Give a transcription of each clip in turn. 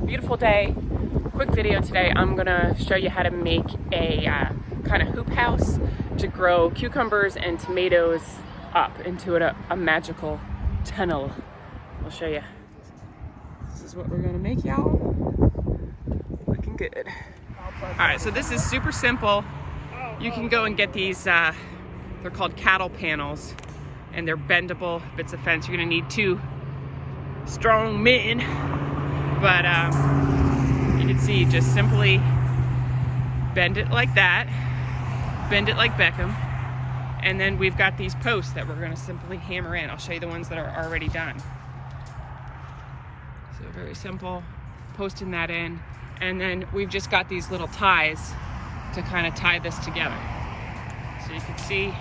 beautiful day. Quick video today. I'm gonna show you how to make a kind of hoop house to grow cucumbers and tomatoes up into a magical tunnel. I'll show you. This is what we're gonna make, y'all. Looking good. All right, so this is super simple. You can go and get these, they're called cattle panels, and they're bendable bits of fence. You're gonna need 2 strong men, but you can see, just simply bend it like that, bend it like Beckham, and then we've got these posts that we're gonna simply hammer in. I'll show you the ones that are already done. So very simple, posting that in, and then we've just got these little ties to kind of tie this together. So you can see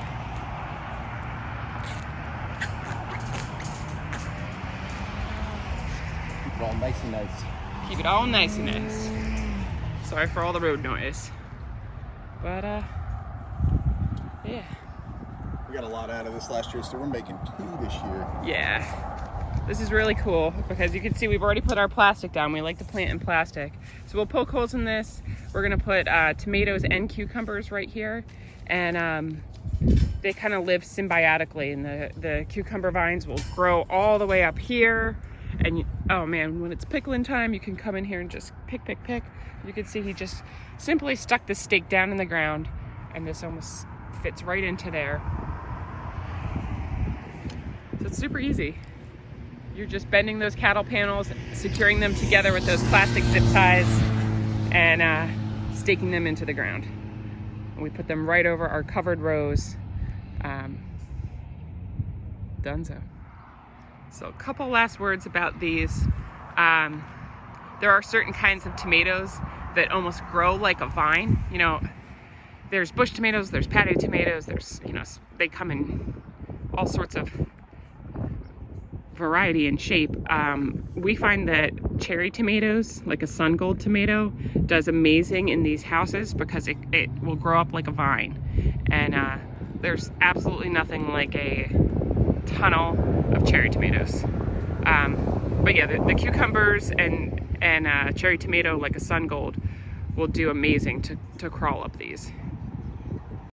keep it all nice and nice. Keep it all nice and nice. Sorry for all the road noise. But yeah. We got a lot out of this last year, so we're making 2 this year. Yeah. This is really cool because you can see we've already put our plastic down. We like to plant in plastic. So we'll poke holes in this. We're gonna put tomatoes and cucumbers right here. And they kind of live symbiotically, and the cucumber vines will grow all the way up here. And oh man, when it's pickling time, you can come in here and just pick. You can see he just simply stuck the stake down in the ground, and this almost fits right into there. So it's super easy. You're just bending those cattle panels, securing them together with those plastic zip ties, and staking them into the ground. And we put them right over our covered rows. Donezo. So a couple last words about these. There are certain kinds of tomatoes that almost grow like a vine. You know, there's bush tomatoes, there's patio tomatoes, there's, you know, they come in all sorts of variety and shape. We find that cherry tomatoes, like a sun gold tomato, does amazing in these houses because it will grow up like a vine. And there's absolutely nothing like a tunnel of cherry tomatoes. But yeah, the cucumbers and cherry tomato, like a sun gold, will do amazing to crawl up these.